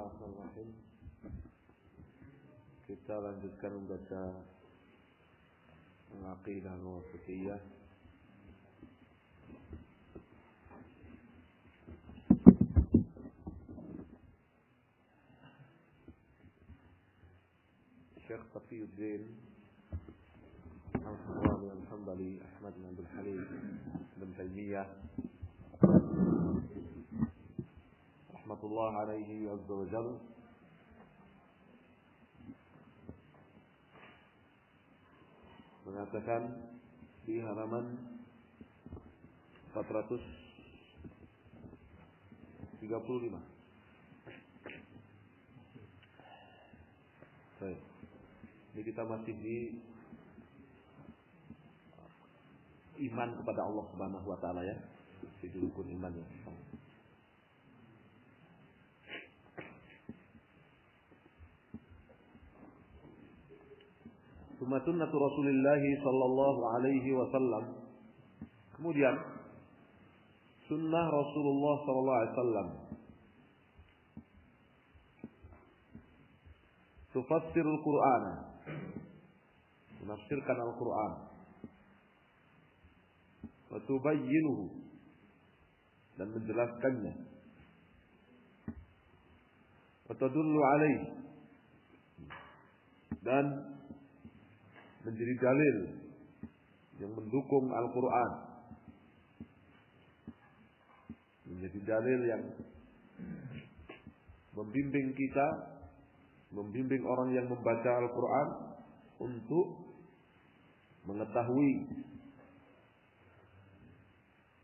Bismillahirrahmanirrahim. Kita lanjutkan membaca Aqidah Al-Wasithiyah. Syekh Taqiyuddin Al-Hambali Ahmad bin Abdul Halim bin Taimiyah rahmatullah alaihi azza wa jalla mengatakan di halaman 435. Baik. Ini kita masih di iman kepada Allah Subhanahu wa taala ya. Di rukun iman ya. Summa sunnatu Rasulillah sallallahu alaihi wasallam. Kemudian sunnah Rasulullah sallallahu alaihi wasallam. Tufassirul Qur'an. Menafsirkan Al-Qur'an. Wa tubayyinuhu, dan menjelaskannya. Wa tadullu alaihi, dan menjadi dalil yang mendukung Al-Quran, menjadi dalil yang membimbing kita, membimbing orang yang membaca Al-Quran untuk mengetahui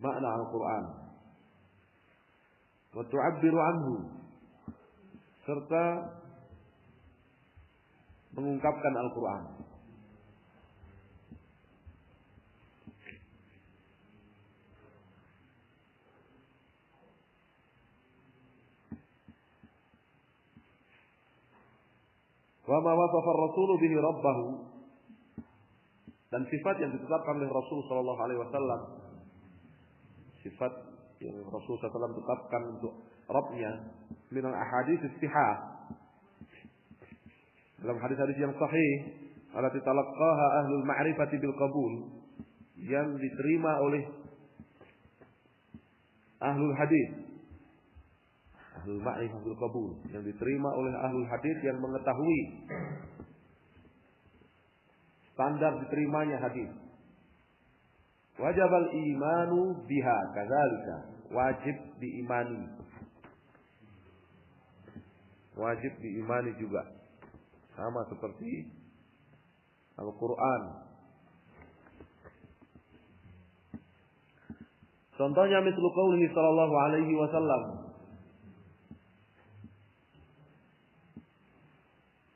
makna Al-Quran, wa tu'abbiru anhu, serta mengungkapkan Al-Quran. Wa ma wasafa ar-rasul bihi rabbahu, dan sifat yang ditetapkan oleh Rasul sallallahu alaihi wasallam, sifat yang Rasul sallallahu alaihi wasallam tetapkan untuk Rabbnya min al-ahadits as-sihah, dalam hadis-hadis yang sahih, allati talaqqaha ahlul ma'rifati bil qabul, yang diterima oleh ahlul hadis, ahlul ma'rifah bil qabul, yang diterima oleh ahlul hadis yang mengetahui standar diterimanya hadis. Wajibal imanu biha kadzalika, wajib diimani. Wajib diimani juga, sama seperti Al-Qur'an. Contohnya mislu qaulihi sallallahu alaihi wasallam,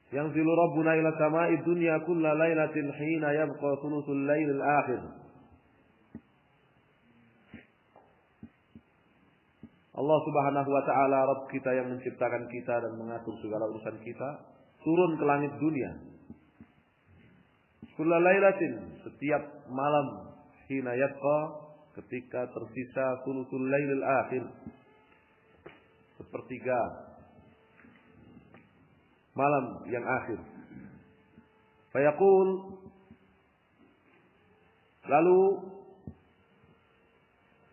yanzilu rabbuna ila samai dunya kulla lailatin hina yabqa thuluthul lailil akhir. Allah Subhanahu wa taala, Rabb kita yang menciptakan kita dan mengatur segala urusan kita, turun ke langit dunia. Kulla lailatin, setiap malam, hina yabqa, ketika tersisa thuluthul lailil akhir, sepertiga malam yang akhir. Fayaqul, lalu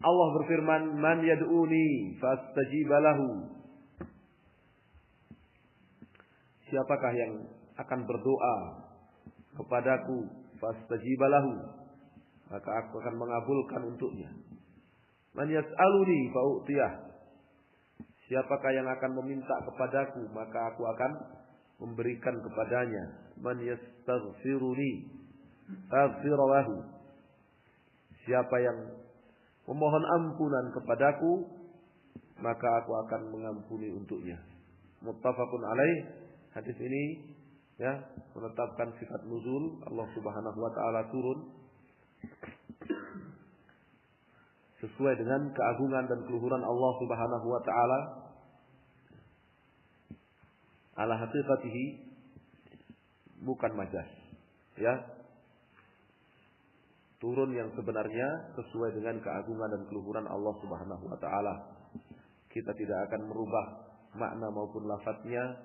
Allah berfirman, man yad'uni fastajiba lahu, siapakah yang akan berdoa kepadaku, fastajiba lahu, maka aku akan mengabulkan untuknya. Man yas'aluni fa'utiyah, siapakah yang akan meminta kepadaku, maka aku akan memberikan kepadanya. Man yastaghfiruni aghfir lahu, siapa yang memohon ampunan kepadaku, maka aku akan mengampuni untuknya. Muttafaqun alaih. Hadis ini ya menetapkan sifat nuzul, Allah Subhanahu wa taala turun sesuai dengan keagungan dan keluhuran Allah Subhanahu wa taala. Ala haqiqatihi, bukan majaz. Ya. Turun yang sebenarnya sesuai dengan keagungan dan keluhuran Allah Subhanahu wa taala. Kita tidak akan merubah makna maupun lafadznya,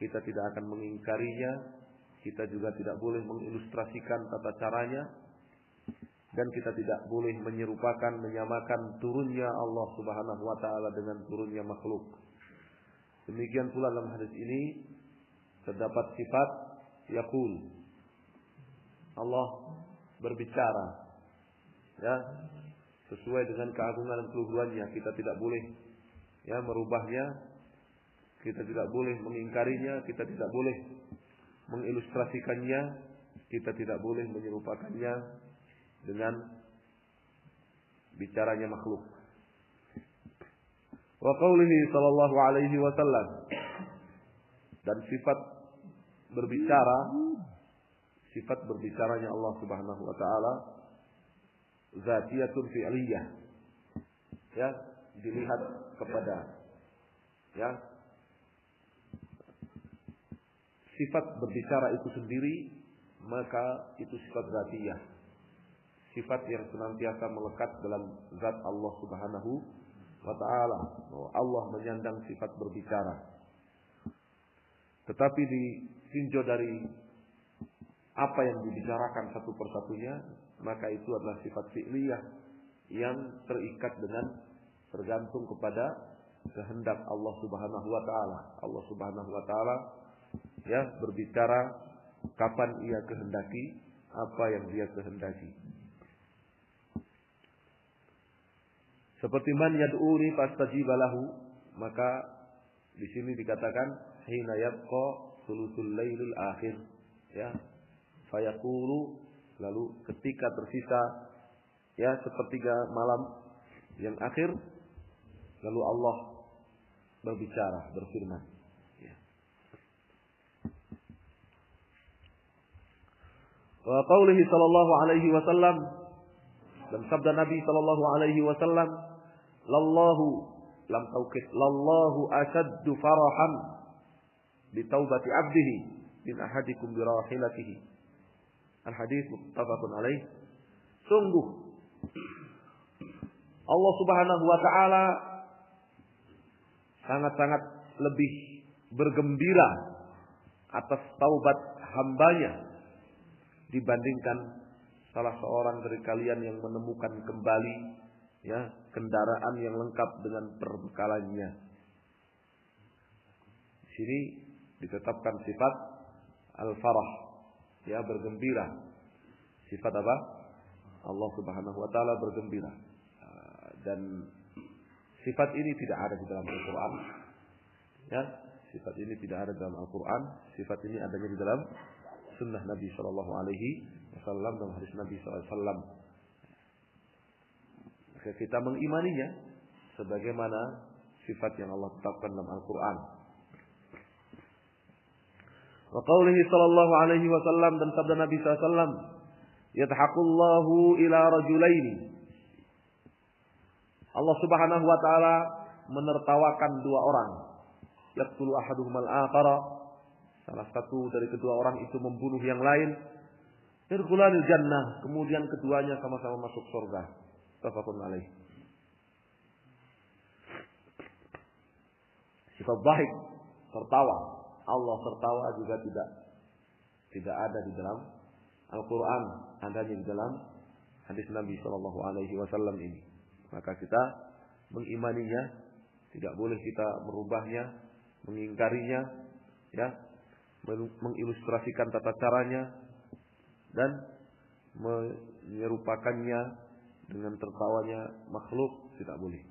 kita tidak akan mengingkarinya, kita juga tidak boleh mengilustrasikan tata caranya, dan kita tidak boleh menyerupakan, menyamakan turunnya Allah Subhanahu wa taala dengan turunnya makhluk. Demikian pula dalam hadis ini terdapat sifat yaqul. Allah berbicara, ya, sesuai dengan keagungan dan keluhurannya. Kita tidak boleh merubahnya, kita tidak boleh mengingkarinya, kita tidak boleh mengilustrasikannya, kita tidak boleh menyerupakannya dengan bicaranya makhluk. Wa qaulihi sallallahu alaihi wasallam, dan sifat berbicaranya Allah Subhanahu wa taala zatiyatun fi'liyah, ya, dilihat kepada, ya, sifat berbicara itu sendiri, maka itu sifat zatiyah, sifat yang senantiasa melekat dalam zat Allah Subhanahu wa ta'ala. Allah menyandang sifat berbicara. Tetapi ditinjau dari apa yang dibicarakan satu persatunya, maka itu adalah sifat fi'liyah yang terikat dengan, tergantung kepada kehendak Allah Subhanahu wa ta'ala. Allah Subhanahu wa ta'ala, ya, berbicara kapan ia kehendaki, apa yang dia kehendaki. Seperti man yad'uni fastajiba lahu, maka di sini dikatakan hina yabqa sulusul lailil akhir, ya, fayaqulu, lalu ketika tersisa, ya, sepertiga malam yang akhir, lalu Allah berbicara, berfirman, ya. Wa qaulihi sallallahu alaihi wasallam, dan sabda Nabi sallallahu alaihi wasallam, lallahu, lam taukid, lallahu ashaddu farahan bi taubati abdihi min ahadikum bi rahilatihi. Al-hadis muttafaqun alaih. Sungguh Allah Subhanahu wa taala sangat-sangat lebih bergembira atas taubat hambanya dibandingkan salah seorang dari kalian yang menemukan kembali, ya, kendaraan yang lengkap dengan perbekalannya. Di sini ditetapkan sifat al-farah, ya, bergembira. Sifat apa? Allah Subhanahu wa taala bergembira. Dan sifat ini tidak ada di dalam Al-Qur'an. Ya, sifat ini tidak ada dalam Al-Qur'an. Sifat ini adanya di dalam sunnah Nabi sallallahu alaihi wasallam dan hadis Nabi sallallahu alaihi wasallam. Maka kita mengimaninya sebagaimana sifat yang Allah tetapkan dalam Al-Qur'an. Wa qaulihi sallallahu alaihi wasallam, dan sabda Nabi sallallahu alaihi wasallam, yadhaqullahu ila rajulaini. Allah Subhanahu wa taala menertawakan dua orang. Yaqtulu ahaduhumal akhara, salah satu dari kedua orang itu membunuh yang lain. Yadkhulanil jannah, kemudian keduanya sama-sama masuk surga. Tafaqun alaih. Sifat dhahik, tertawa. Allah tertawa juga tidak ada di dalam Al-Quran, adanya di dalam hadis Nabi Sallallahu Alaihi Wasallam ini. Maka kita mengimaninya, tidak boleh kita merubahnya, mengingkarinya, ya, mengilustrasikan tata caranya dan menyerupakannya dengan tertawanya makhluk, tidak boleh.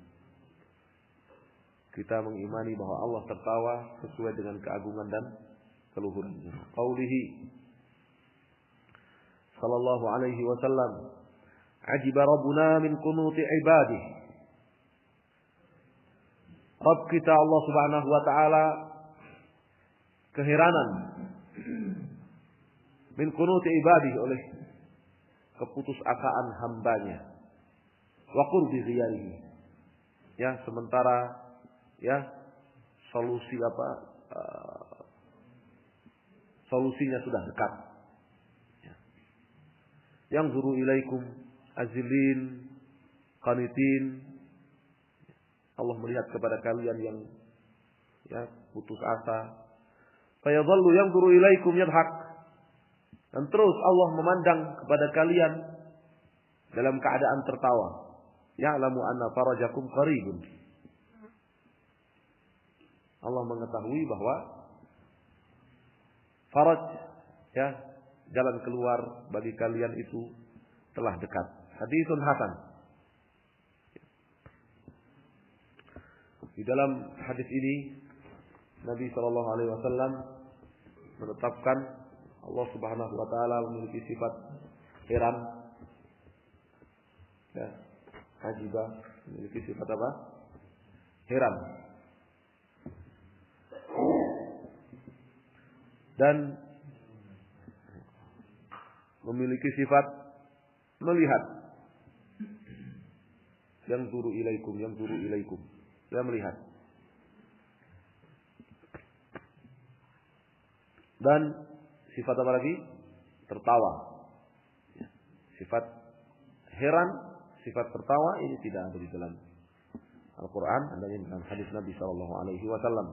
Kita mengimani bahwa Allah tertawa sesuai dengan keagungan dan keluhurannya. Qaulihi sallallahu alaihi wasallam, ajiba rabbuna min qunuti ibadihi. Rabb kita Allah Subhanahu wa taala keheranan min qunuti ibadihi, oleh keputusasaan hambanya, wa qurbi ghiyarihi, ya, sementara, ya, solusinya sudah dekat. Yang zuru ilaikum azilin qanitin, Allah melihat kepada kalian ya, putus asa. Fayadhallu yanzuru ilaikum yadhak. Dan terus Allah memandang kepada kalian dalam keadaan tertawa. Ya'lamu anna farajakum qaribun. Allah mengetahui bahwa faraj, ya, jalan keluar bagi kalian itu telah dekat. Haditsun hasan. Di dalam hadis ini Nabi sallallahu alaihi wasallam menetapkan Allah Subhanahu wa taala memiliki sifat heran. Ya, ajibah, memiliki sifat apa? Heran. Dan memiliki sifat melihat. Yang turu ilaikum. Dia melihat. Dan sifat apa lagi? Tertawa. Sifat heran, sifat tertawa ini tidak ada di dalam Al-Quran, adanya dalam hadis Nabi Sallallahu Alaihi Wasallam.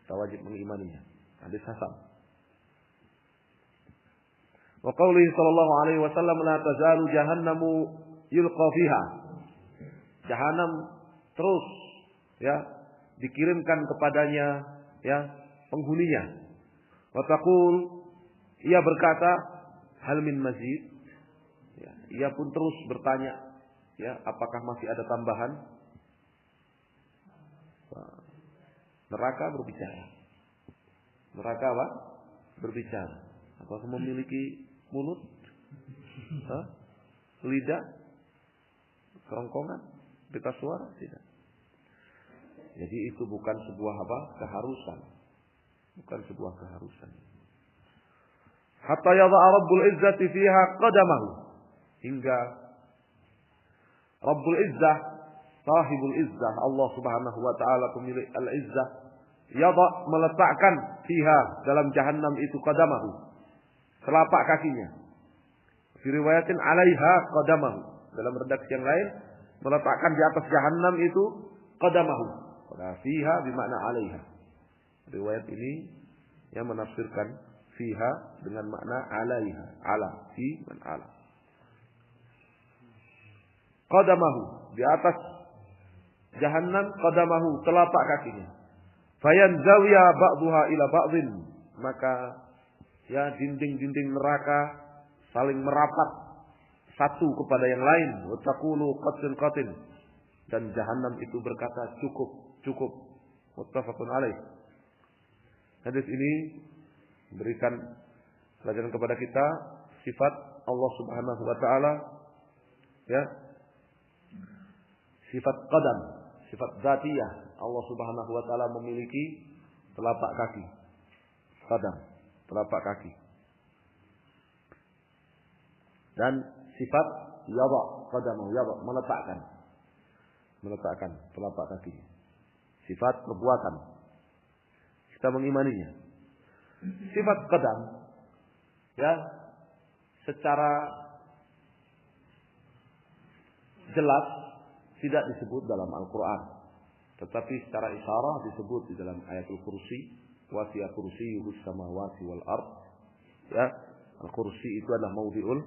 Kita wajib mengimaninya. Hadis hasan. Wa qawlihi sallallahu alaihi wasallam la tazalu jahannamu yulqa fiha. Jahannam terus, ya, dikirimkan kepadanya, ya, penghuninya. Wa taqul, ia berkata, hal min mazid. Ya, ia pun terus bertanya, ya, apakah masih ada tambahan? Neraka berbicara. Neraka apa? Berbicara. Apakah memiliki mulut? Lidah? Kerongkongan? Pita suara? Tidak. Jadi itu bukan sebuah apa? Keharusan. Bukan sebuah keharusan. Hatta yadha'a Rabbul Izzati fiha qadamahu. Hingga Rabbul Izzah, Sahibul Izzah, Allah Subhanahu wa taala pemilik Al-Izzah, yadha' meletakkan fiha dalam jahannam itu qadamahu. Telapak kakinya. Fi riwayatin 'alaiha qadamahu. Dalam redaksi yang lain meletakkan di atas jahannam itu qadamahu. Fiha bermakna 'alaiha. Riwayat ini yang menafsirkan fiha dengan makna 'alaiha. Ala, fi dan ala. Qadamahu, di atas jahannam qadamahu, telapak kakinya. Fayanzawiya ba'dhuha ila ba'dhin, maka ya dinding-dinding neraka saling merapat satu kepada yang lain. Wa taqulu qatin, dan jahannam itu berkata cukup. Muttafaqun alaih. Hadis ini memberikan pelajaran kepada kita sifat Allah Subhanahu wa taala, ya, sifat qadam, sifat dzatiyah. Allah Subhanahu wa taala memiliki telapak kaki. Qadam, telapak kaki. Dan sifat yadha, qadamu yadha, meletakkan telapak kaki. Sifat perbuatan. Kita mengimaninya. Sifat qadam, ya, secara jelas tidak disebut dalam Al-Quran, tetapi secara isyarah disebut di dalam ayatul kursi. Wasi'a kursiyyuhus samawati wal ard. Ya, al-kursi itu adalah maudhi'ul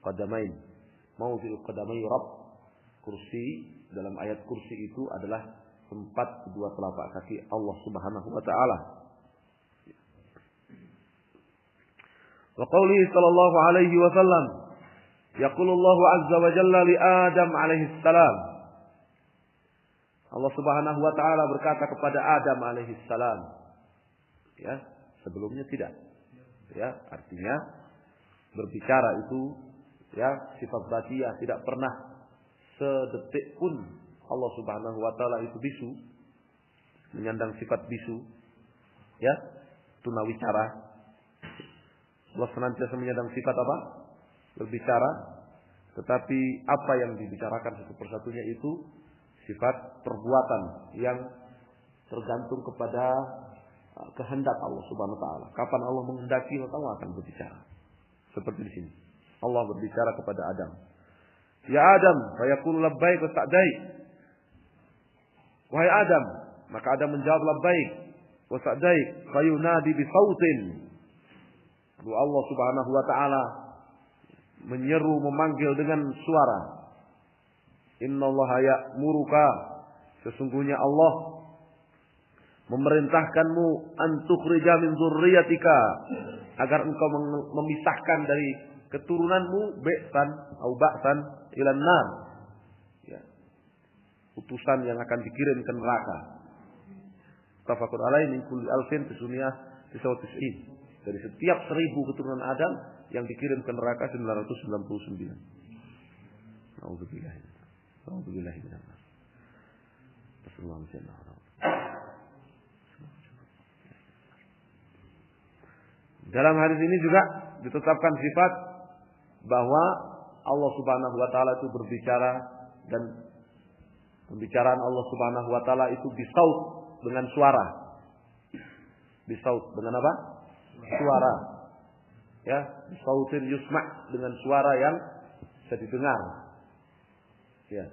qadamain. Maudhi'ul qadamai Rabb. Kursi dalam ayat kursi itu adalah tempat kedua telapak kaki Allah Subhanahu wa taala. Wa qawlihi sallallahu alaihi wasallam, yaqulu Allahu azza wa jalla li Adam alaihi salam. Allah Subhanahu wa taala berkata kepada Adam alaihi salam. Ya, sebelumnya tidak. Ya, artinya berbicara itu, ya, sifat dzatiyah, tidak pernah sedetik pun Allah Subhanahu wa taala itu bisu, menyandang sifat bisu, ya, tunawicara. Allah senantiasa menyandang sifat apa? Berbicara, tetapi apa yang dibicarakan satu persatunya itu sifat perbuatan yang tergantung kepada kehendak Allah Subhanahu wa taala. Kapan Allah menghendaki, maka Allah akan berbicara. Seperti di sini. Allah berbicara kepada Adam. Ya Adam, fa yaqulu labbaik wa sa'daik. Wahai Adam, maka Adam menjawab labbaik. wa sa'daik fayunadi bi sautin. Allah Subhanahu wa taala menyeru, memanggil dengan suara. Innallaha ya'muruka, sesungguhnya Allah memerintahkanmu antukhrija min dzurriyyatika, agar engkau memisahkan dari keturunanmu ba'san atau ba'san ilan nar, ya, utusan yang akan dikirim ke neraka. Tafaqur alaihi min kulli alfin tis'umiyah tis'in, dari setiap 1000 keturunan Adam yang dikirim ke neraka 999. Nauzubillah. Nauzubillah min nar. Sallallahu alaihi wasallam. Dalam hadis ini juga ditetapkan sifat bahwa Allah Subhanahu wa taala itu berbicara, dan pembicaraan Allah Subhanahu wa taala itu bisaut, dengan suara. Bisaut dengan apa? Suara. Ya, bisautin yusma', dengan suara yang bisa didengar. Ya.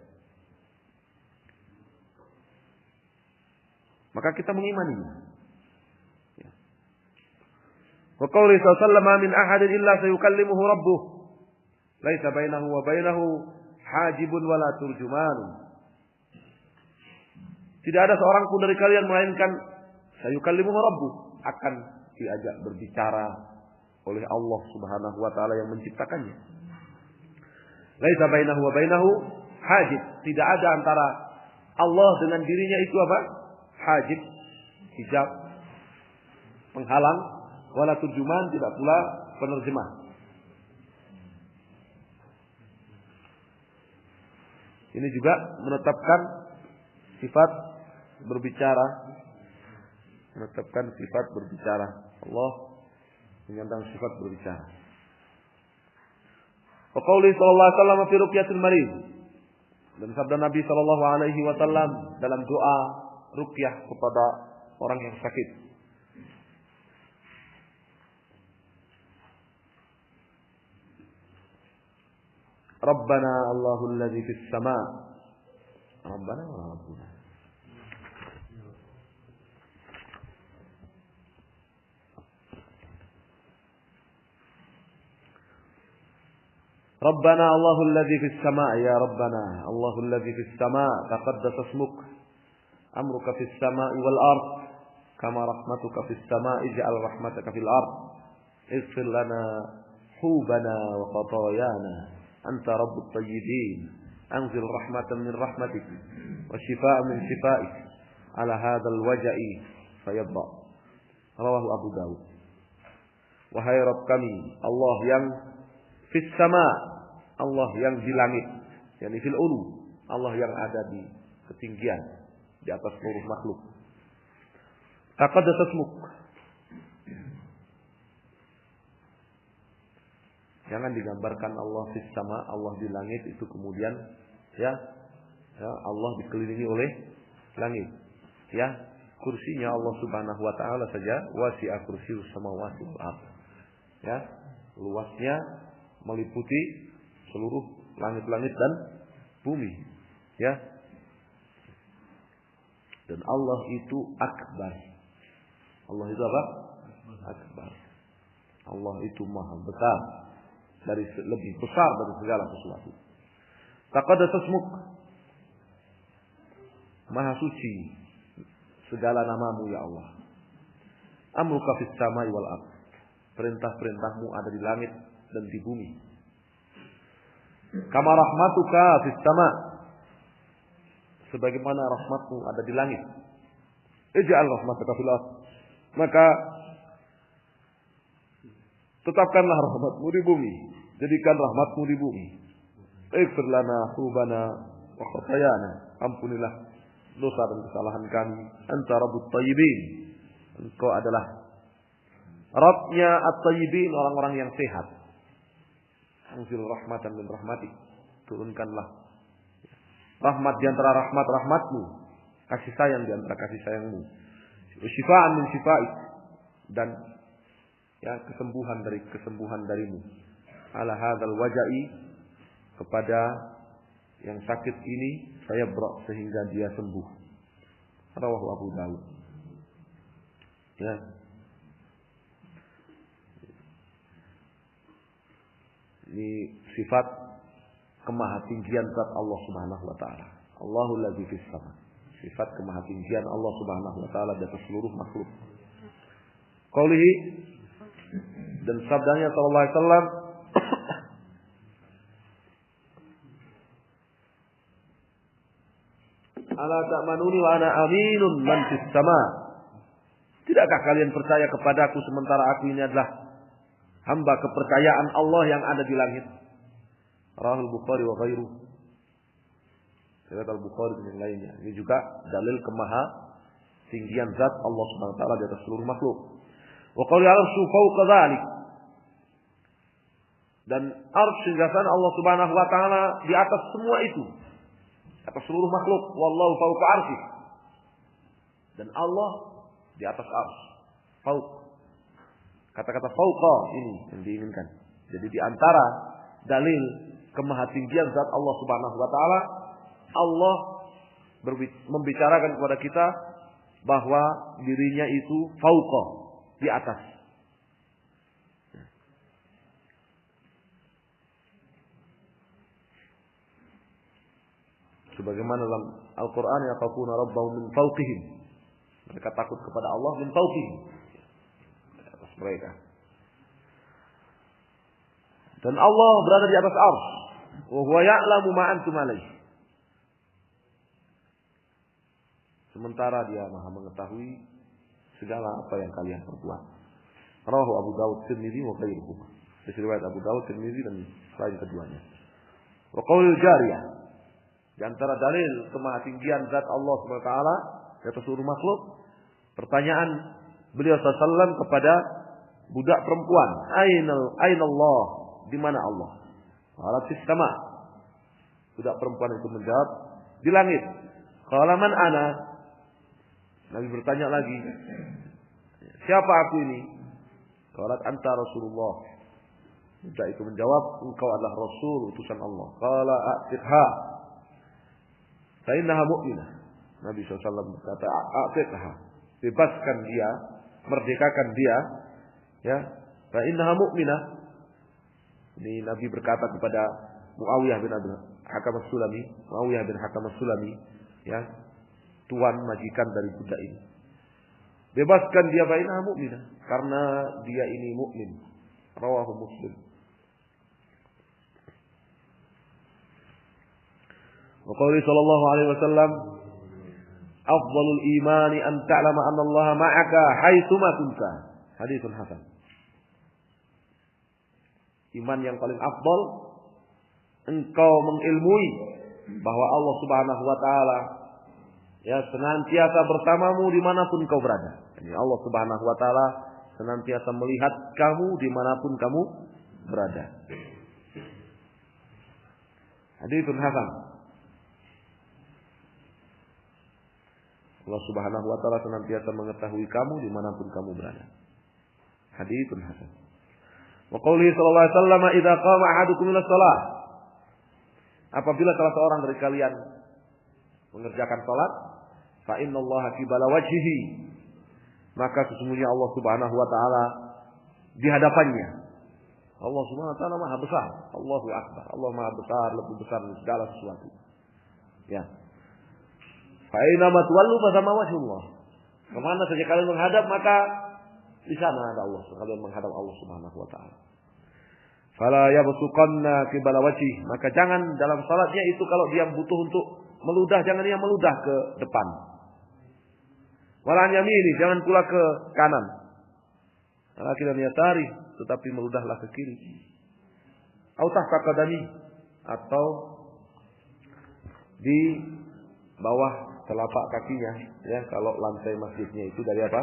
Maka kita mengimaninya. Wa qawli sallallahu min ahadin illa sayukallimuhu rabbuh laisa bainahu wa bainahu hajibun wala turjuman. Tidak ada seorang pun dari kalian melainkan sayukallimuhu rabbuh, akan diajak berbicara oleh Allah Subhanahu wa taala yang menciptakannya. Laisa bainahu wa bainahu hajib, tidak ada antara Allah dengan dirinya itu apa? Hajib, hijab, penghalang, wala turjuman, tidak pula penerjemah. Ini juga menetapkan sifat berbicara, menetapkan sifat berbicara. Allah menyandang sifat berbicara. Wa qauli sallallahu alaihi wasallam fi ruqyatil marid, dan sabda Nabi sallallahu alaihi wasallam dalam doa ruqyah kepada orang yang sakit. Rabbana Allahul ladzi fis sama'. Rabbana wa Rabbuna. Rabbana Allahul ladzi fis sama', ya Rabbana Allahul ladzi fis sama', taqaddasa ismuk, amruka fis sama'i wal ard, kama rahmatuka fis sama'i, ij'al rahmataka fil ard, ighfir lana hubana wa khatayana, anta rabbut tayyibin, anzil rahmatan min rahmatik wa shifaan min shifaik ala hadzal waja'i fayadda. Rawahu Abu Dawud. Wahai Rabb kami, Allah yang fis sama, Allah yang di langit, yakni fil ulu, Allah yang ada di ketinggian, di atas seluruh makhluk. Taqaddasa ismuk, jangan digambarkan Allah fis sama, Allah di langit itu kemudian ya Allah dikelilingi oleh langit. Ya, kursinya Allah Subhanahu wa taala saja wasi'a kursiyyus samawati wal ardh. Ya, luasnya meliputi seluruh langit-langit dan bumi. Ya. Dan Allah itu akbar. Allah itu apa? Akbar. Allah itu maha besar, lebih besar dari segala sesuatu. Taqaddasa ismuk, maha suci segala namamu ya Allah. Amruka fis samai wal ardh, perintah-perintahmu ada di langit dan di bumi. Kama rahmatuka fis sama, sebagaimana rahmatmu ada di langit. Ij'al rahmataka fil ardh, maka tetapkanlah rahmatmu di bumi, jadikan rahmatmu di bumi. Ighfir lana hubana wa khatayana, ampunilah dosa dan kesalahan kami. Anta rabbut tayyibin, engkau adalah Rabbnya at-tayyibin, orang-orang yang sehat. Anzil rahmatan min rahmatik, turunkanlah rahmat di antara rahmat-rahmatmu, kasih sayang di antara kasih sayangmu. Syifaan min syifaik, dan ya kesembuhan dari kesembuhan darimu. Ala hadzal waja'i, kepada yang sakit ini saya berok sehingga dia sembuh. Rawahu Abu Dawud. Ya. Ini sifat kemahatinggian zat Allah Subhanahu wa taala. Allahul ladzi fis sama. Sifat kemahatinggian Allah Subhanahu wa taala di atas seluruh makhluk. Qaulihi, dan sabdanya sallallahu alaihi wasallam, ala ta'manuni wa ana aminun man fis sama. Tidakkah kalian percaya kepadaku sementara aku ini adalah hamba kepercayaan Allah yang ada di langit? Rahul Bukhari wa ghairuh. Riwayat Al-Bukhari dan yang lainnya. Ini juga dalil kemahatinggian zat Allah Subhanahu wa taala di atas seluruh makhluk. Wa qawli arsy fawqa dzalik. Dan arsy singgasana Allah Subhanahu wa taala di atas semua itu. Atas seluruh makhluk. Wallahu fawqa arsy. Dan Allah di atas arsy. Fawq. Kata-kata fawqa ini yang diinginkan. Jadi di antara dalil kemahatinggian zat Allah Subhanahu wa taala, Allah membicarakan kepada kita bahwa dirinya itu fawqa, di atas. Sebagaimana dalam Al-Qur'an, yaqafuna rabbahum min fawqihim. Mereka takut kepada Allah min fawqihim, di atas mereka. Dan Allah berada di atas arsy. Wa huwa ya'lamu ma antum alaihi. Sementara dia Maha mengetahui segala apa yang kalian perbuat. Rawahu Abu Dawud, Tirmidzi wa ghairuhuma. Riwayat Abu Dawud, Tirmidzi dan selain keduanya. Wa qaulul jariyah. Di antara dalil kemahatinggian zat Allah Subhanahu wa taala di atas seluruh makhluk, pertanyaan beliau sallallahu alaihi wasallam kepada budak perempuan, Ainallah, di mana Allah? Qalat fis sama. Budak perempuan itu menjawab, di langit. Qala man ana? Nabi bertanya lagi, siapa aku ini? Qalat anta Rasulullah. Budak itu menjawab, engkau adalah Rasul utusan Allah. Qala a'tiqha fa innaha mu'minah. Nabi SAW berkata, a'tiqha, bebaskan dia, merdekakan dia, ya, fa innaha mu'minah. Ini Nabi berkata kepada Muawiyah bin Hakam As-Sulami, Muawiyah bin Hakam As-Sulami, ya, tuan majikan dari budak ini. Bebaskan dia, fa innaha mu'minah, karena dia ini mukmin. Rawahu Muslim. Wa qawli sallallahu alaihi wasallam, afdhalul imani an ta'lama anna Allah ma'aka haitsu ma kunta. Haditsun hasan. Iman yang paling afdal, engkau mengilmui bahwa Allah Subhanahu wa taala ya senantiasa bersamamu dimanapun kau berada. Jadi Allah Subhanahu wa taala senantiasa melihat kamu dimanapun kamu berada. Haditsun hasan. Allah Subhanahu wa taala senantiasa mengetahui kamu dimanapun kamu berada. Haditsun hasan. Wa qoulihi sallallahu alaihi wasallam, idza qama ahadukum ila shalah. Apabila salah seorang dari kalian mengerjakan salat, fa innallaha qibala wajhihi, maka sesungguhnya Allah Subhanahu wa taala di hadapannya. Allah Subhanahu wa taala Maha besar. Allahu akbar. Allah Maha besar, lebih besar dari segala sesuatu. Ya. Fa aina ma tuwallu fa sama wajhullah. Kemana saja kalian menghadap, maka di sana ada Allah. Kalian menghadap Allah Subhanahu wa taala. Fala yabsuqanna qibala wajhi, maka jangan dalam salatnya itu kalau dia butuh untuk meludah, jangan dia meludah ke depan. Wala yamini, jangan pula ke kanan. Walakin yatari, tetapi meludahlah ke kiri. Au tahta qadami, atau di bawah telapak kakinya, ya, kalau lantai masjidnya itu dari apa?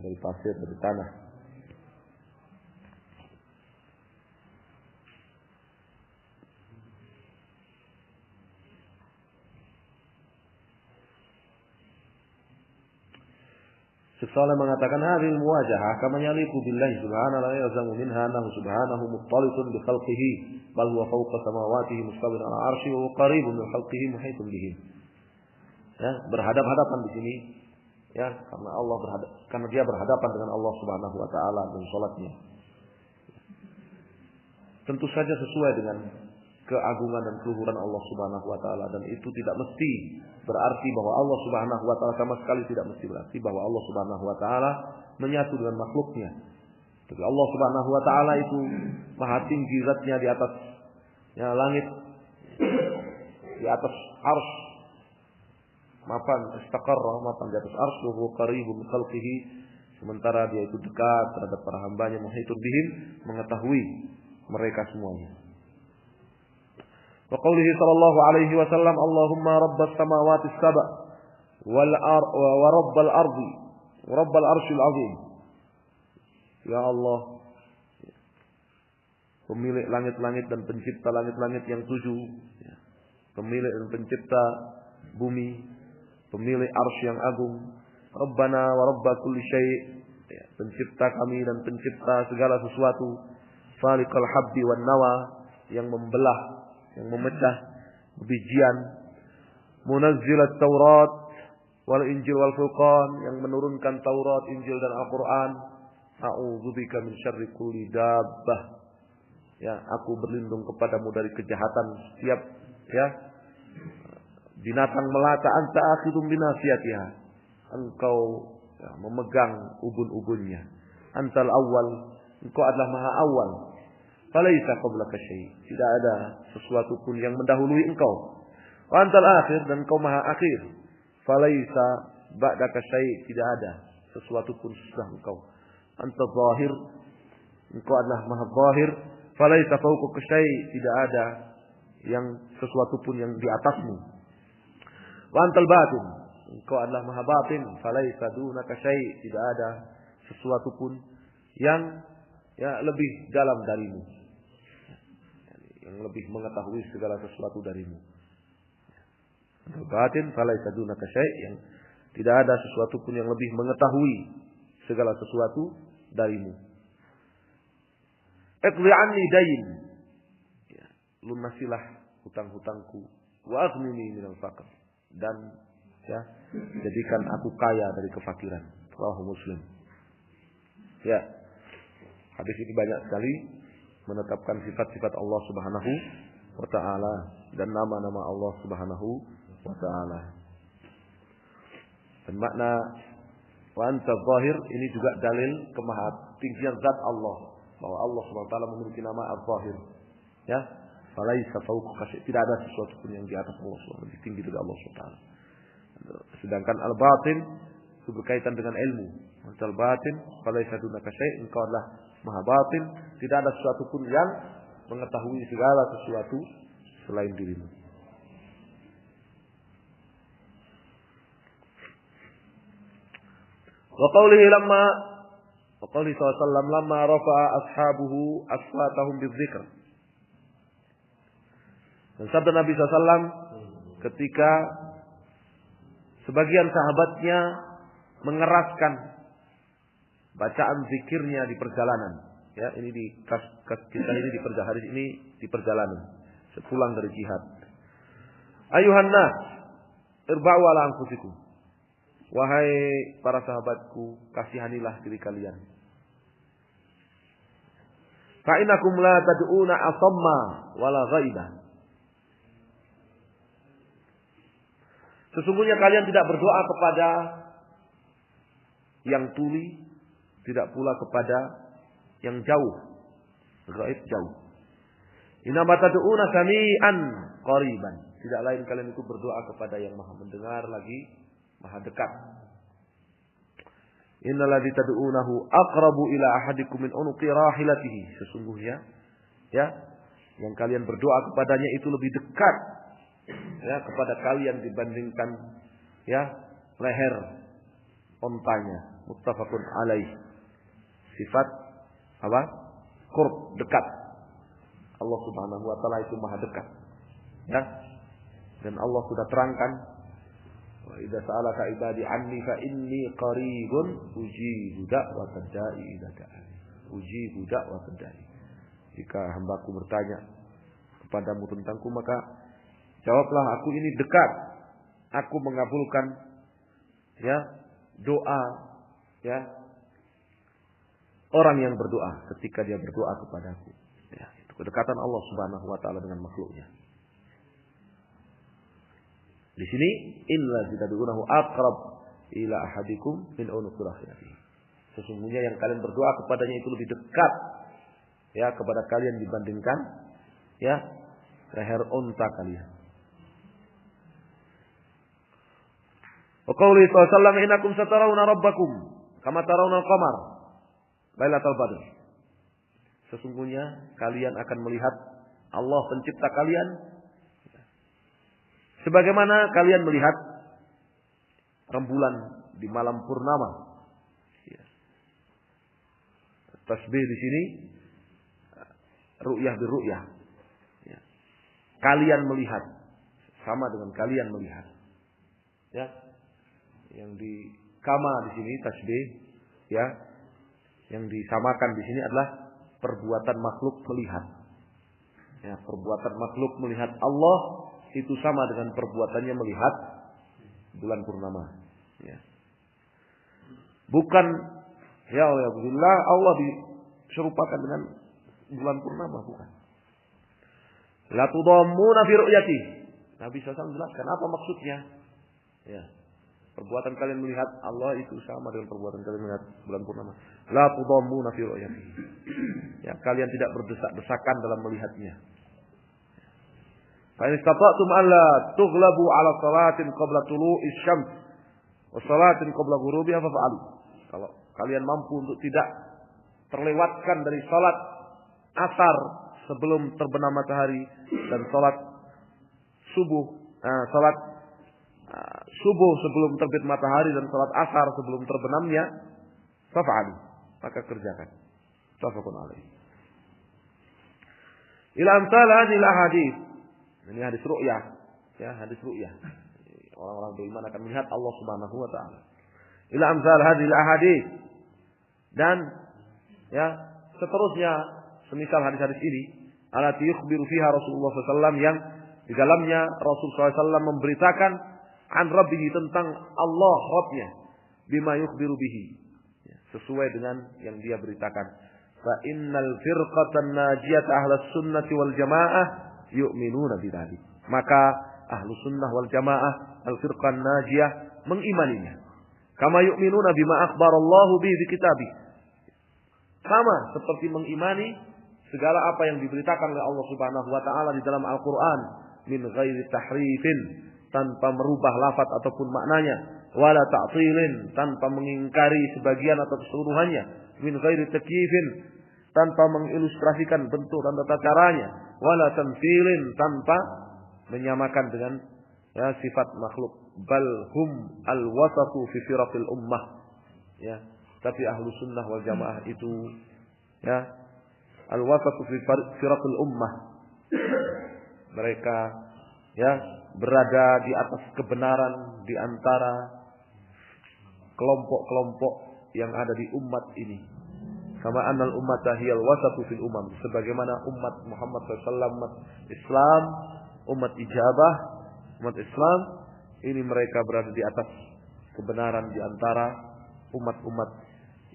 Dari pasir, dari tanah. Seseorang mengatakan hadhil muwajahah kama yaliqu billahi subhanahu wa ta'ala yazamu minha annahu subhanahu muttalitun bi khalqihi bal huwa fawqa samawatihi mustawin 'ala 'arsyihi wa qaribun min khalqihi muhitun bihim. Ya, berhadap-hadapan di sini Ya, karena dia berhadapan dengan Allah Subhanahu wa taala dan salatnya. Tentu saja sesuai dengan keagungan dan keluhuran Allah Subhanahu wa taala, dan itu tidak mesti berarti bahwa Allah Subhanahu wa taala, sama sekali tidak mesti berarti bahwa Allah Subhanahu wa taala menyatu dengan makhluknya. Tapi Allah Subhanahu wa taala itu maha tinggi zatnya di atas langit, di atas arsy. Mapan istaqarra, mapan di atas arsy, wa qaribun min khalqihi, sementara dia itu dekat terhadap para hambanya, muhitun bihim, mengetahui mereka semuanya. Wa qaulihi sallallahu alaihi wasallam, Allahumma rabbas samawati as-sab' wa rabbal ardi wa rabbal arsyil azim. Ya Allah, pemilik langit-langit dan pencipta langit-langit yang 7, pemilik dan pencipta bumi, pemilik arsy yang agung, Rabbana wa rabba kulli syai', pencipta kami dan pencipta segala sesuatu, Faliqal habbi wan nawa, yang membelah, yang memecah bijian, Munazzilat Taurat wal Injil wal Furqan, yang menurunkan Taurat, Injil dan Al-Qur'an. A'udzubika min syarri kulli dabbah. Ya, aku berlindung kepadamu dari kejahatan setiap binatang melata. Anta akhidum binasiyatiha, engkau memegang ubun-ubunnya. Antal awal, engkau adalah maha awal. Falaisa qablaka syai', tidak ada sesuatu pun yang mendahului engkau. Wa antal akhir, dan engkau maha akhir. Falaisa ba'daka syai', tidak ada sesuatu pun sesudah engkau. Anta zahir, engkau adalah maha zahir. Falaisa fawqaka syai', tidak ada yang sesuatu pun yang di atasmu. Wa antal batin, engkau adalah maha batin. Falaisa dunaka syai', tidak ada sesuatu pun yang lebih dalam darimu, yang lebih mengetahui segala sesuatu darimu. Antal batin falaisa dunaka syai', yang tidak ada sesuatu pun yang lebih mengetahui segala sesuatu darimu. Iqdi anni dayn, lunasilah hutang-hutangku. Wa aghnini minal faqr, dan jadikan aku kaya dari kefakiran. Rawahu Muslim. Ya, hadis ini banyak sekali menetapkan sifat-sifat Allah Subhanahu wa taala dan nama-nama Allah Subhanahu wa taala. Dan makna wa anta zahir ini juga dalil kemahatinggian zat Allah, bahwa Allah Subhanahu wa taala memiliki nama Az-Zahir. Ya, falaisa fawqa syai', tidak ada sesuatu pun yang di atas Allah Subhanahu, lebih tinggi dari Allah Subhanahu wa taala. Sedangkan al-batin itu berkaitan dengan ilmu. Al-batin falaisa dunaka syai', engkau adalah maha batin, tidak ada sesuatu pun yang mengetahui segala sesuatu selain dirimu. Wa qaulihi sallallahu lamma rafa'a ashabuhu aswatahum bidzikr. Dan sabda Nabi SAW ketika sebagian sahabatnya mengeraskan bacaan zikirnya di perjalanan. Ya, ini di kita ini di hari ini di perjalanan sepulang dari jihad. Ayuhan nas, irba'u ala anfusikum. Wahai para sahabatku, kasihanilah diri kalian. Fa innakum la tad'una asamma wala ghaiba. Sesungguhnya kalian tidak berdoa kepada yang tuli, tidak pula kepada yang jauh. Ghaib jauh. Innama tad'una sami'an qariban. Tidak lain kalian itu berdoa kepada yang maha mendengar lagi maha dekat. Innalladzi tad'unahu aqrabu ila ahadikum min unuqi rahilatihi. Sesungguhnya yang kalian berdoa kepadanya itu lebih dekat kepada kalian dibandingkan leher ontanya. Muttafaqun alaih. Sifat apa? Qurb, dekat. Allah Subhanahu wa taala itu maha dekat. Ya. Dan Allah sudah terangkan, wa idza sa'alaka ibadi anni fa inni qaribun ujibu da'watad da'i idza da'ani. Ujibu da'watad da'i. Jika hambaku bertanya kepadamu tentangku, maka jawablah, aku ini dekat. Aku mengabulkan doa ya orang yang berdoa ketika dia berdoa kepadaku. Ya, itu kedekatan Allah Subhanahu wa taala dengan makhluknya. Di sini illa tad'unahu aqrab ila ahadikum min unuqil akhirati. Sesungguhnya yang kalian berdoa kepadanya itu lebih dekat ya kepada kalian dibandingkan ya leher unta kalian. Wa qouli sallallahu innakum satarawna rabbakum kama tarawna al-qamar lailatul badr. Sesungguhnya kalian akan melihat Allah pencipta kalian sebagaimana kalian melihat rembulan di malam purnama. Ya. Tasbih di sini ru'yah bir-ru'yah. Ya. Kalian melihat sama dengan kalian melihat. Ya. Yang di kama di sini tasbih ya. Yang disamakan di sini adalah perbuatan makhluk melihat. Ya, perbuatan makhluk melihat Allah itu sama dengan perbuatannya melihat bulan purnama. Ya. Bukan ya alhamdulillah Allah diserupakan dengan bulan purnama, bukan. La tudammuna fi ru'yati. Nabi SAW jelaskan apa maksudnya. Ya. Perbuatan kalian melihat Allah itu sama dengan perbuatan kalian melihat bulan purnama. La tudammuna fi ru'yati. Ya, kalian tidak berdesak-desakan dalam melihatnya. Fa in istata'tum alla tughlabu 'ala salatin qabla tulu'is syams wa salatin qabla ghurubiha faf'alu. Kalau kalian mampu untuk tidak terlewatkan dari salat asar sebelum terbenam matahari dan salat subuh, salat subuh sebelum terbit matahari dan salat asar sebelum terbenamnya, faf'alu, maka kerjakan. Tafaqun alaih. Ila amsal hadhihi al-ahadits. Ini hadis ru'yah, ya, hadis ru'yah. Orang-orang beriman akan melihat Allah Subhanahu wa taala. Ila amsal hadhihi al-ahadits. Dan ya, seterusnya semisal hadis-hadis ini, alati yukhbiru fiha Rasulullah SAW yang di dalamnya Rasul SAW memberitakan an rabbihi tentang Allah Rabbnya, bima yukhbiru bihi, sesuai dengan yang dia beritakan. Fa innal firqatan najiyata ahlus sunnati wal jamaah yu'minuna bidzalik. Maka ahlus sunnah wal jamaah al-firqan najiyah mengimaninya. Kama yu'minuna bima akhbarallahu bihi fi kitabih. Sama seperti mengimani segala apa yang diberitakan oleh Allah Subhanahu wa taala di dalam Al-Qur'an min ghairi tahrifin, tanpa merubah lafaz ataupun maknanya, wala ta'tilin, tanpa mengingkari sebagian atau keseluruhannya, min ghairi takyifin, tanpa mengilustrasikan bentuk dan tata caranya, wala tamtsilin, tanpa menyamakan dengan ya sifat makhluk, bal hum al-wasatu fi firaqil ummah. Ya, tapi ahlu sunnah wal jamaah itu ya al-wasatu fi firaqil ummah. Mereka ya berada di atas kebenaran di antara kelompok-kelompok yang ada di umat ini. Kama annal ummata hiyal wasatu fil umam, sebagaimana umat Muhammad SAW, umat Islam, umat ijabah, umat Islam ini mereka berada di atas kebenaran di antara umat-umat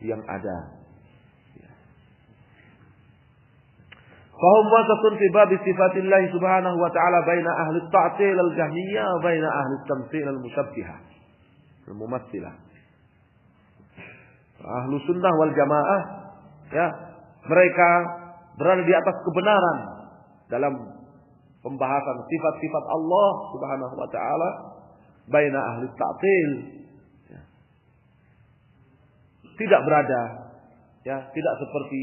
yang ada. Fahum wasatun fi bab sifatillah subhanahu wa ta'ala baina ahli at-ta'til al-jahmiyah wa baina ahli at-tamtsil al-musyabbihah al-mumatsilah. Ahlu sunnah wal jamaah ya, mereka berada di atas kebenaran dalam pembahasan sifat-sifat Allah Subhanahu wa taala baina ahli ta'til. Ya. Tidak berada ya, tidak seperti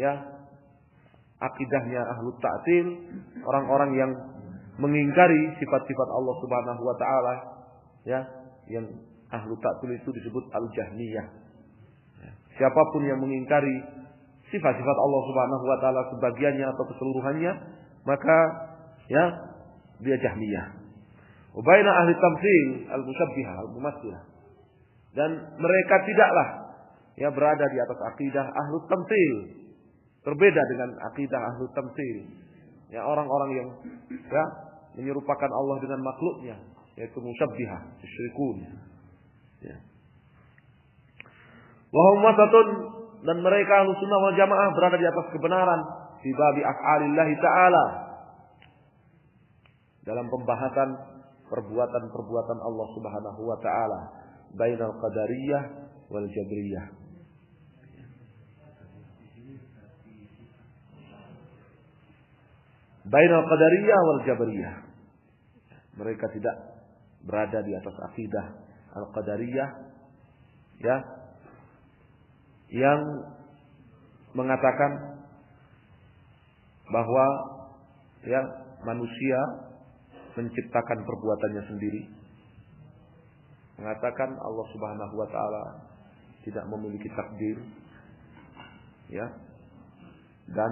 ya akidahnya ahlu ta'til, orang-orang yang mengingkari sifat-sifat Allah Subhanahu wa taala ya, yang ahlu ta'til itu disebut al-jahmiyah. Siapapun yang mengingkari sifat-sifat Allah Subhanahu wa taala sebagiannya atau keseluruhannya, maka ya dia Jahmiyah. Wa baina ahli tamtsil al-musyabbihah al-mumatsilah. Dan mereka tidaklah ya berada di atas akidah ahlu tamtsil. Berbeda dengan akidah ahlu tamtsil. Ya orang-orang yang ya menyerupakan Allah dengan makhluknya, yaitu musyabbihah, musyrikun. Ya. Wa hum wasatun, dan mereka Ahlussunnah wal Jamaah berada di atas kebenaran fi babi af'alillah ta'ala, dalam pembahasan perbuatan-perbuatan Allah Subhanahu wa taala, bainal qadariyah wal jabriyah. Bainal qadariyah wal jabriyah. Mereka tidak berada di atas akidah al-qadariyah, ya, yang mengatakan bahwa ya manusia menciptakan perbuatannya sendiri, mengatakan Allah Subhanahu wa taala tidak memiliki takdir, ya, dan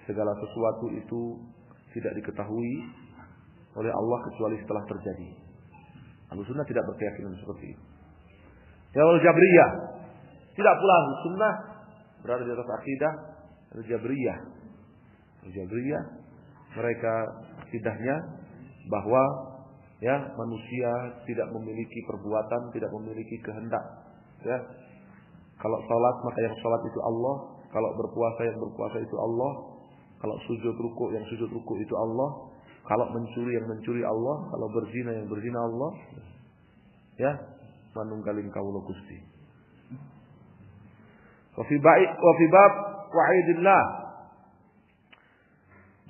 segala sesuatu itu tidak diketahui oleh Allah kecuali setelah terjadi. Ahlussunnah tidak berkeyakinan seperti itu. Ya, wal jabriyah, tidak pula Ahlussunnah berada di atas akidah al-jabriyah. Al-jabriyah, mereka akidahnya bahwa ya manusia tidak memiliki perbuatan, tidak memiliki kehendak. Ya, kalau salat maka yang salat itu Allah, kalau berpuasa yang berpuasa itu Allah, kalau sujud ruku yang sujud ruku itu Allah, kalau mencuri yang mencuri Allah, kalau berzina yang berzina Allah. Ya, manunggaling kawula Gusti. Wa fi bab wa'idillah,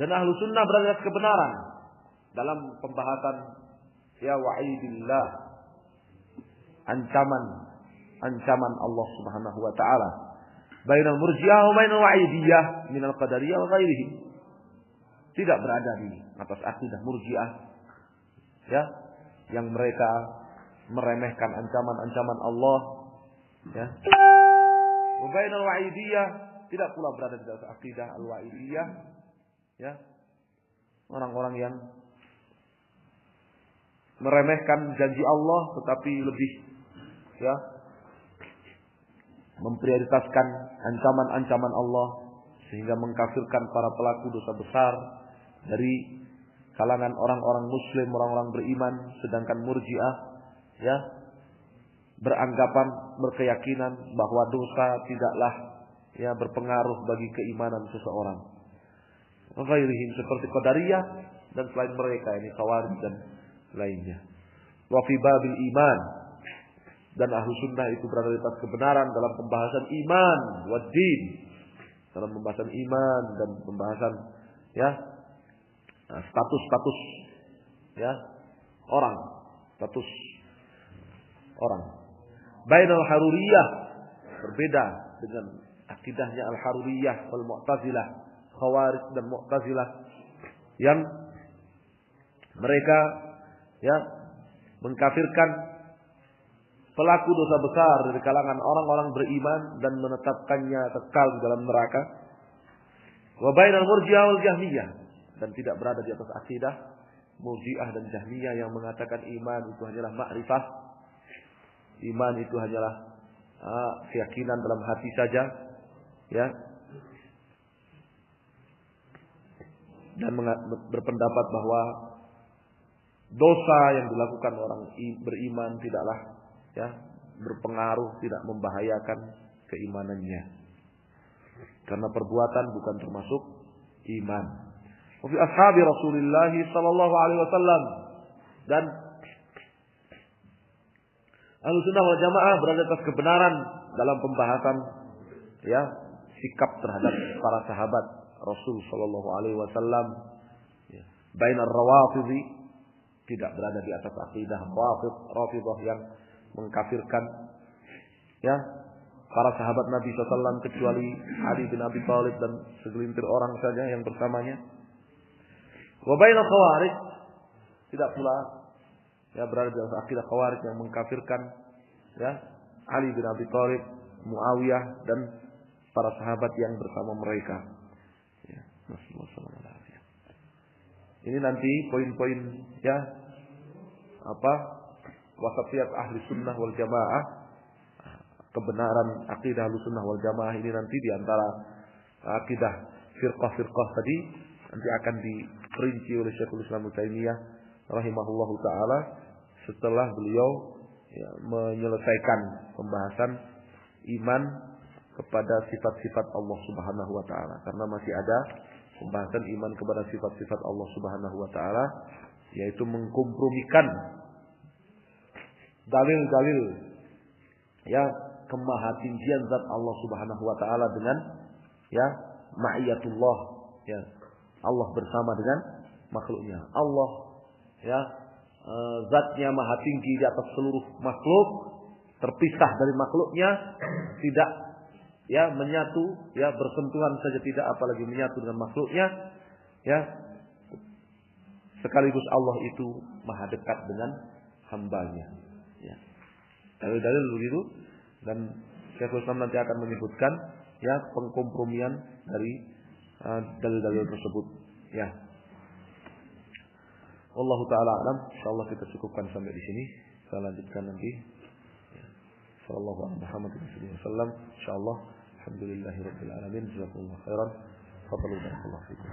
dan Ahlussunnah berada di atas kebenaran dalam pembahasan ya wa'idillah, ancaman Allah Subhanahu wa taala, bainal murji'ah wa bainal wa'idiyah minal qadariyah wa ghairihim. Tidak berada di atas akidah murji'ah, ya, yang mereka meremehkan ancaman-ancaman Allah, ya. Wa bainal wa'idiyah, tidak pula berada di atas akidah al-wa'idiyah, ya, orang-orang yang meremehkan janji Allah tetapi lebih ya memprioritaskan ancaman-ancaman Allah sehingga mengkafirkan para pelaku dosa besar dari kalangan orang-orang muslim, orang-orang beriman. Sedangkan murji'ah ya beranggapan, berkeyakinan bahwa dosa tidaklah ya berpengaruh bagi keimanan seseorang. Ghairihim, seperti qadariyah dan selain mereka, ini khawarij dan lainnya. Wa fi babil iman, dan Ahlussunnah itu berada di atas kebenaran dalam pembahasan iman wa din, dalam pembahasan iman dan pembahasan ya status ya status orang. Bainal haruriyah, berbeda dengan akidahnya al-haruriyah wal mu'tazilah, khawarij dan mu'tazilah, yang mereka ya mengkafirkan pelaku dosa besar dari kalangan orang-orang beriman dan menetapkannya kekal di dalam neraka. Wa bainal murji'ah wal jahmiyah, dan tidak berada di atas akidah murji'ah dan jahmiyah yang mengatakan iman itu hanyalah ma'rifah, iman itu hanyalah keyakinan dalam hati saja, ya, dan berpendapat bahwa dosa yang dilakukan orang beriman tidaklah ya berpengaruh, tidak membahayakan keimanannya, karena perbuatan bukan termasuk iman. Wa fi ashabi Rasulillah sallallahu alaihi wasallam, dan Ahlussunnah wal Jamaah berada atas kebenaran dalam pembahasan ya sikap terhadap para sahabat Rasul sallallahu alaihi wasallam. Ya. Bainar rawafidhi, tidak berada di atas akidah Rafidah yang mengkafirkan ya para sahabat Nabi SAW kecuali Ali bin Abi Thalib dan segelintir orang saja yang bersamanya. Wa bainal khawarij, tidak pula ya berada di atas akidah khawarij yang mengkafirkan ya Ali bin Abi Thalib, Muawiyah dan para sahabat yang bersama mereka. Ya, ini nanti poin-poin ya wasatiyat ahli sunnah wal jamaah, kebenaran akidah ahli sunnah wal jamaah ini nanti diantara akidah firqah-firqah tadi nanti akan diperinci oleh Syekhul Islam Ibnu Taimiyah rahimahullahu taala setelah beliau ya, menyelesaikan pembahasan iman kepada sifat-sifat Allah Subhanahu wa taala. Karena masih ada pembahasan iman kepada sifat-sifat Allah Subhanahu wa taala, yaitu mengkompromikan dalil-dalil ya kemahatinggian zat Allah Subhanahu wa taala dengan ya ma'iyatullah, ya Allah bersama dengan makhluknya. Allah ya zatnya maha tinggi di atas seluruh makhluk, terpisah dari makhluknya, tidak ya menyatu, ya bersentuhan saja tidak, apalagi menyatu dengan makhluknya, ya. Sekaligus Allah itu maha dekat dengan hambanya. Ya. Dalil-dalil begitu, dan Syekhul Islam nanti akan menyebutkan ya pengkompromian dari dalil-dalil tersebut. Ya. Wallahu taala alam. Insyaallah kita cukupkan sampai di sini. Kita lanjutkan nanti. Sallallahu alaihi wasallam. Insyaallah. Alhamdulillahirabbil alamin. Jazakumullahu khairan. Fadlu barakallahu fikum.